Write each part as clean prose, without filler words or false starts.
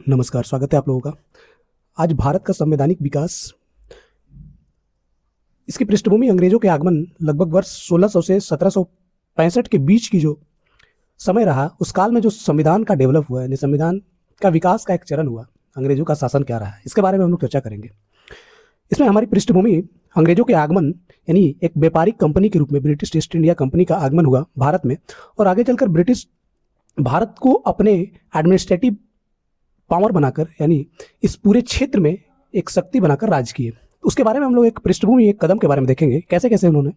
नमस्कार, स्वागत है आप लोगों का। आज भारत का संवैधानिक विकास, इसकी पृष्ठभूमि अंग्रेजों के आगमन लगभग वर्ष 1600 से 1765 के बीच की जो समय रहा, उस काल में जो संविधान का डेवलप हुआ है, संविधान का विकास का एक चरण हुआ, अंग्रेजों का शासन क्या रहा है, इसके बारे में हम लोग चर्चा करेंगे। इसमें हमारी पृष्ठभूमि अंग्रेजों के आगमन यानी एक व्यापारिक कंपनी के रूप में ब्रिटिश ईस्ट इंडिया कंपनी का आगमन हुआ भारत में, और आगे चलकर ब्रिटिश भारत को अपने एडमिनिस्ट्रेटिव पावर बनाकर यानी इस पूरे क्षेत्र में एक शक्ति बनाकर राज किए। उसके बारे में हम लोग एक पृष्ठभूमि, एक कदम के बारे में देखेंगे, कैसे कैसे उन्होंने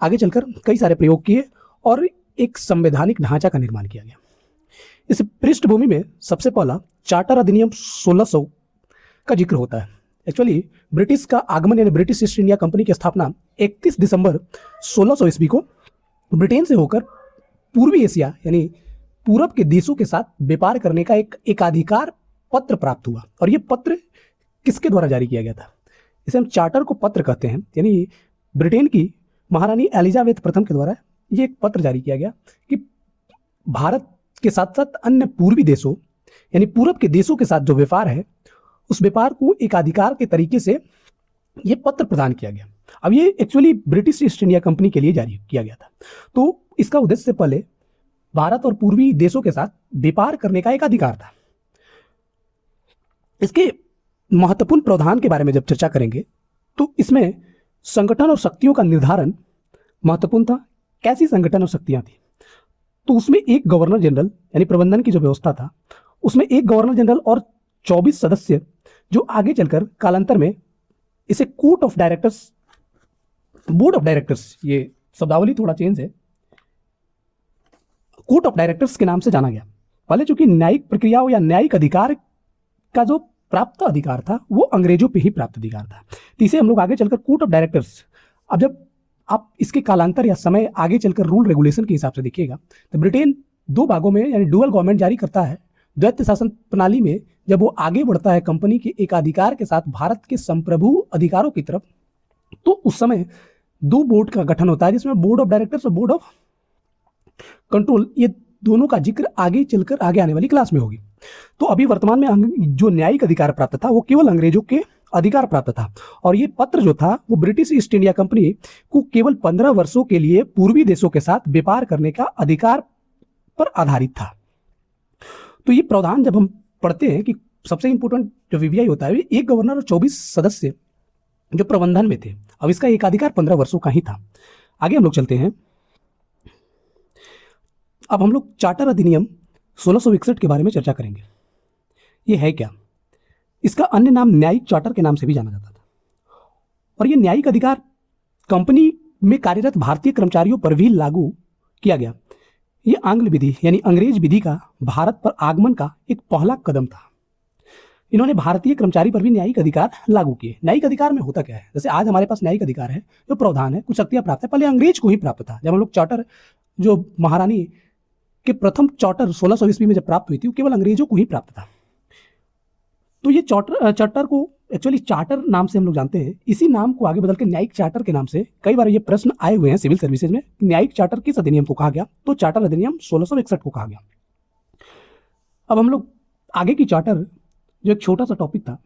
आगे चलकर कई सारे प्रयोग किए और एक संवैधानिक ढांचा का निर्माण किया गया। इस पृष्ठभूमि में सबसे पहला चार्टर अधिनियम 1600 का जिक्र होता है। एक्चुअली ब्रिटिश का आगमन यानी ब्रिटिश ईस्ट इंडिया कंपनी की स्थापना 31 दिसंबर 1600 ईस्वी को ब्रिटेन से होकर पूर्वी एशिया यानी पूरब के देशों के साथ व्यापार करने का एक एकाधिकार पत्र प्राप्त हुआ। और ये पत्र किसके द्वारा जारी किया गया था? इसे हम चार्टर को पत्र कहते हैं। यानी ब्रिटेन की महारानी एलिजाबेथ प्रथम के द्वारा ये एक पत्र जारी किया गया कि भारत के साथ साथ अन्य पूर्वी देशों यानी पूरब के देशों के साथ जो व्यापार है, उस व्यापार को एकाधिकार के तरीके से ये पत्र प्रदान किया गया। अब ये actually British east India company के लिए जारी किया गया था। तो इसका उद्देश्य से पहले भारत और पूर्वी देशों के साथ व्यापार करने का एक अधिकार था। इसके महत्वपूर्ण प्रावधान के बारे में जब चर्चा करेंगे तो इसमें संगठन और शक्तियों का निर्धारण महत्वपूर्ण था। कैसी संगठन और शक्तियां थी? तो उसमें एक गवर्नर जनरल यानी प्रबंधन की जो व्यवस्था था, उसमें एक गवर्नर जनरल और 24 सदस्य, जो आगे चलकर कालांतर में इसे court of directors, board of directors, ये शब्दावली थोड़ा चेंज है, कोर्ट ऑफ डायरेक्टर्स के नाम से जाना गया। पहले चूंकि न्यायिक प्रक्रियाओं या न्यायिक अधिकार का जो प्राप्त अधिकार था वो अंग्रेजों पे ही प्राप्त अधिकार था, तो इसे हम लोग आगे चलकर कोर्ट ऑफ डायरेक्टर्स। अब जब आप इसके कालांतर या समय आगे चलकर रूल रेगुलेशन के हिसाब से देखिएगा तो ब्रिटेन दो भागों में यानी डुअल गवर्नमेंट जारी करता है। द्वैत शासन प्रणाली में जब वो आगे बढ़ता है कंपनी के एकाधिकार के साथ भारत के संप्रभु अधिकारों की तरफ, तो उस समय दो बोर्ड का गठन होता है, जिसमें बोर्ड ऑफ डायरेक्टर्स और बोर्ड ऑफ कंट्रोल, ये दोनों का जिक्र आगे चलकर आगे आने वाली क्लास में होगी। तो अभी वर्तमान में जो न्यायिक अधिकार प्राप्त था वो केवल अंग्रेजों के अधिकार प्राप्त था, और ये पत्र जो था वो ब्रिटिश ईस्ट इंडिया कंपनी को केवल 15 वर्षों के लिए पूर्वी देशों के साथ व्यापार करने का अधिकार पर आधारित था। तो ये प्रावधान जब हम पढ़ते हैं कि सबसे इंपॉर्टेंट जो वीवीआई होता है, एक गवर्नर और 24 सदस्य जो प्रबंधन में थे। अब इसका एकाधिकार 15 वर्षों का ही था। आगे हम लोग चलते हैं। अब हम लोग चार्टर अधिनियम 1661 के बारे में चर्चा करेंगे। ये है क्या? इसका अन्य नाम न्यायिक चार्टर के नाम से भी जाना जाता था, और ये न्यायिक अधिकार कंपनी में कार्यरत भारतीय कर्मचारियों पर भी लागू किया गया। ये आंग्ल विधि यानी अंग्रेज विधि का भारत पर आगमन का एक पहला कदम था। इन्होंने भारतीय कर्मचारी पर भी न्यायिक अधिकार लागू किए। न्यायिक अधिकार में होता क्या है? जैसे आज हमारे पास न्यायिक अधिकार है, जो प्रावधान है, कुछ शक्तियां प्राप्त है, पहले अंग्रेज को ही प्राप्त था। जब हम लोग चार्टर, जो महारानी के प्रथम चार्टर 1600 ईस्वी में जब प्राप्त हुई थी, वो केवल अंग्रेजों को ही प्राप्त था। तो ये चार्टर को एक्चुअली चार्टर नाम से हम लोग जानते हैं। इसी नाम को आगे बदल के न्यायिक चार्टर के नाम से कई बार ये प्रश्न आए हुए हैं सिविल सर्विसेज में। न्यायिक चार्टर किस अधिनियम को कहा गया? तो चार्टर अधिनियम 1661 को कहा गया। अब हम लोग आगे की चार्टर, जो एक छोटा सा टॉपिक था,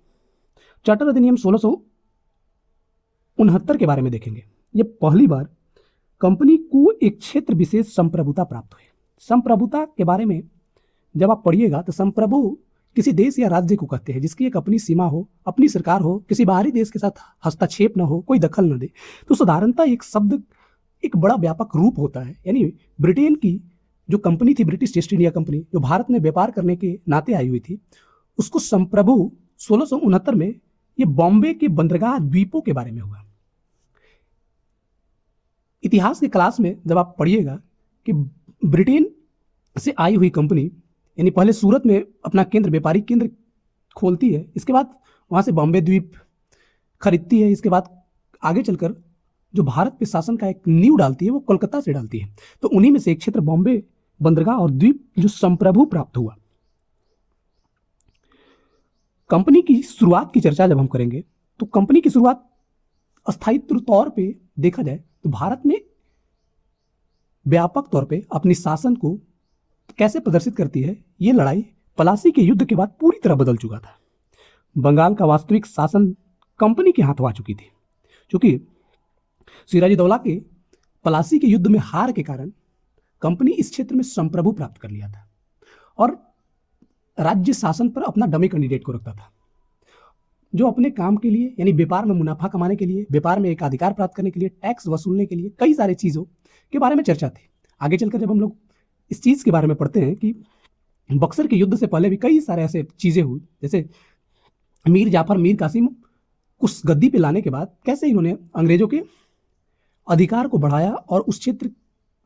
चार्टर अधिनियम 1669 के बारे में देखेंगे। ये पहली बार कंपनी को एक क्षेत्र विशेष संप्रभुता प्राप्त हुई। संप्रभुता के बारे में जब आप पढ़िएगा तो संप्रभु किसी देश या राज्य को कहते हैं जिसकी एक अपनी सीमा हो, अपनी सरकार हो, किसी बाहरी देश के साथ हस्तक्षेप न हो, कोई दखल न दे। तो साधारणतः एक शब्द एक बड़ा व्यापक रूप होता है। यानी ब्रिटेन की जो कंपनी थी, ब्रिटिश ईस्ट इंडिया कंपनी, जो भारत में व्यापार करने के नाते आई हुई थी, उसको संप्रभु 1669 में ये बॉम्बे के बंदरगाह द्वीपों के बारे में हुआ। इतिहास की क्लास में जब आप पढ़िएगा कि ब्रिटेन से आई हुई कंपनी यानी पहले सूरत में अपना केंद्र, व्यापारिक केंद्र खोलती है, इसके बाद वहाँ से बॉम्बे द्वीप खरीदती है, इसके बाद आगे चलकर जो भारत पे शासन का एक नींव डालती है वो कोलकाता से डालती है। तो उन्हीं में से एक क्षेत्र बॉम्बे बंदरगाह और द्वीप जो संप्रभु प्राप्त हुआ। कंपनी की शुरुआत की चर्चा जब हम करेंगे तो कंपनी की शुरुआत अस्थायित्व तौर पे देखा जाए तो भारत में व्यापक तौर पे अपनी शासन को कैसे प्रदर्शित करती है, ये लड़ाई प्लासी के युद्ध के बाद पूरी तरह बदल चुका था। बंगाल का वास्तविक शासन कंपनी के हाथों आ चुकी थी, क्योंकि सिराजुद्दौला के प्लासी के युद्ध में हार के कारण कंपनी इस क्षेत्र में संप्रभु प्राप्त कर लिया था और राज्य शासन पर अपना डमी कैंडिडेट को रखता था, जो अपने काम के लिए यानी व्यापार में मुनाफा कमाने के लिए, व्यापार में एक अधिकार प्राप्त करने के लिए, टैक्स वसूलने के लिए, कई सारे चीज़ों के बारे में चर्चा थी। आगे चलकर जब हम लोग इस चीज़ के बारे में पढ़ते हैं कि बक्सर के युद्ध से पहले भी कई सारे ऐसे चीज़ें हुई, जैसे मीर जाफर मीर कासिम उस गद्दी पे लाने के बाद कैसे इन्होंने अंग्रेजों के अधिकार को बढ़ाया और उस क्षेत्र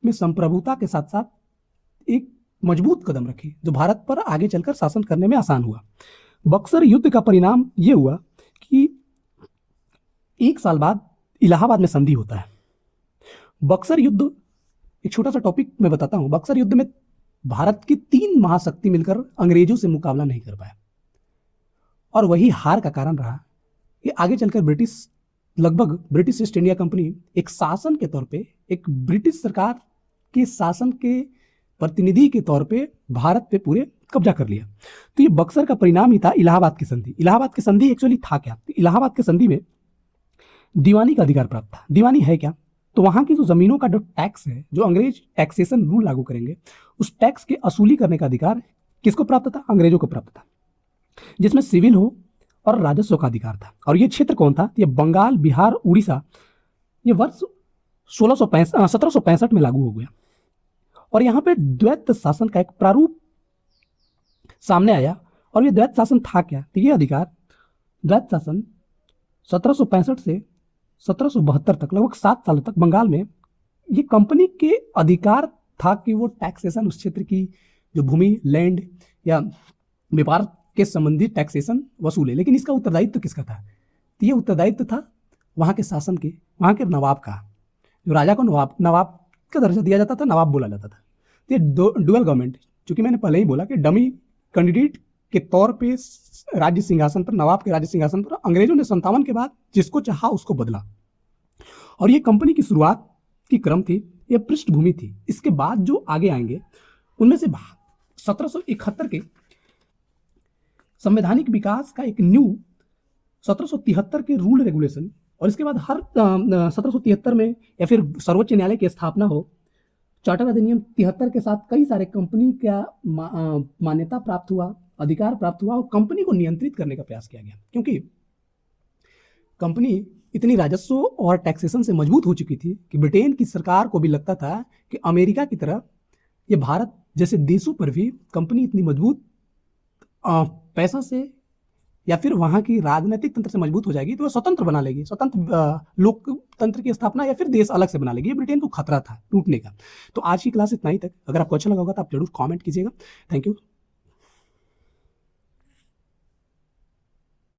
में संप्रभुता के साथ साथ एक मजबूत कदम रखी, जो भारत पर आगे चलकर शासन करने में आसान हुआ। बक्सर युद्ध का परिणाम यह हुआ कि 1 साल बाद इलाहाबाद में संधि होता है। बक्सर युद्ध, एक छोटा सा टॉपिक मैं बताता हूं, बक्सर युद्ध में भारत की 3 महाशक्ति मिलकर अंग्रेजों से मुकाबला नहीं कर पाया और वही हार का कारण रहा कि आगे चलकर ब्रिटिश ईस्ट इंडिया कंपनी एक शासन के तौर पे, एक ब्रिटिश सरकार के शासन के प्रतिनिधि के तौर पे भारत पे पूरे कब्जा कर लिया। तो ये बक्सर का परिणाम ही था इलाहाबाद की संधि। इलाहाबाद की संधि एक्चुअली था क्या? तो इलाहाबाद की संधि में दीवानी का अधिकार प्राप्त था। दीवानी है क्या? तो वहां की जो जमीनों का जो टैक्स है, जो अंग्रेज टैक्सेशन रूल लागू करेंगे, उस टैक्स के असूली करने का अधिकार किसको प्राप्त था? अंग्रेजों को प्राप्त था, जिसमें सिविल हो और राजस्व का अधिकार था। और ये क्षेत्र कौन था? ये बंगाल, बिहार, उड़ीसा। ये वर्ष 1765 में लागू हो गया और यहाँ पे द्वैत शासन का एक प्रारूप सामने आया। और ये द्वैत शासन था क्या? तो ये अधिकार, द्वैत शासन 1765 से 1772 तक, लगभग 7 साल तक बंगाल में ये कंपनी के अधिकार था कि वो टैक्सेशन, उस क्षेत्र की जो भूमि, लैंड या व्यापार के संबंधी टैक्सेशन वसूले। लेकिन इसका उत्तरदायित्व किसका था? तो ये उत्तरदायित्व था वहाँ के शासन के, वहाँ के नवाब का। जो राजा को नवाब का दर्जा दिया जाता था, नवाब बोला जाता था। तो ये डुअल गवर्नमेंट, चूंकि मैंने पहले ही बोला कि डमी कैंडिडेट के तौर पे राज्य सिंहासन पर, नवाब के राज्य सिंहासन पर अंग्रेजों ने 57 के बाद जिसको चाहा उसको बदला। और ये कंपनी की शुरुआत की क्रम थी, ये पृष्ठभूमि थी। इसके बाद जो आगे आएंगे उनमें से 1771 के संवैधानिक विकास का एक न्यू 1773 के रूल रेगुलेशन, और इसके बाद हर 1773 में या फिर सर्वोच्च न्यायालय की स्थापना हो, चार्टर अधिनियम 73 के साथ कई सारे कंपनी का मान्यता प्राप्त हुआ, अधिकार प्राप्त हुआ और कंपनी को नियंत्रित करने का प्रयास किया गया। क्योंकि कंपनी इतनी राजस्व और टैक्सेशन से मजबूत हो चुकी थी कि ब्रिटेन की सरकार को भी लगता था कि अमेरिका की तरह ये भारत जैसे देशों पर भी कंपनी इतनी मजबूत पैसा से या फिर वहाँ की राजनीतिक तंत्र से मजबूत हो जाएगी तो वो स्वतंत्र बना लेगी, स्वतंत्र लोकतंत्र की स्थापना या फिर देश अलग से बना लेगी। ये ब्रिटेन को खतरा था टूटने का। तो आज की क्लास इतना ही तक। अगर आपको अच्छा लगा होगा तो आप जरूर कमेंट कीजिएगा। Thank you.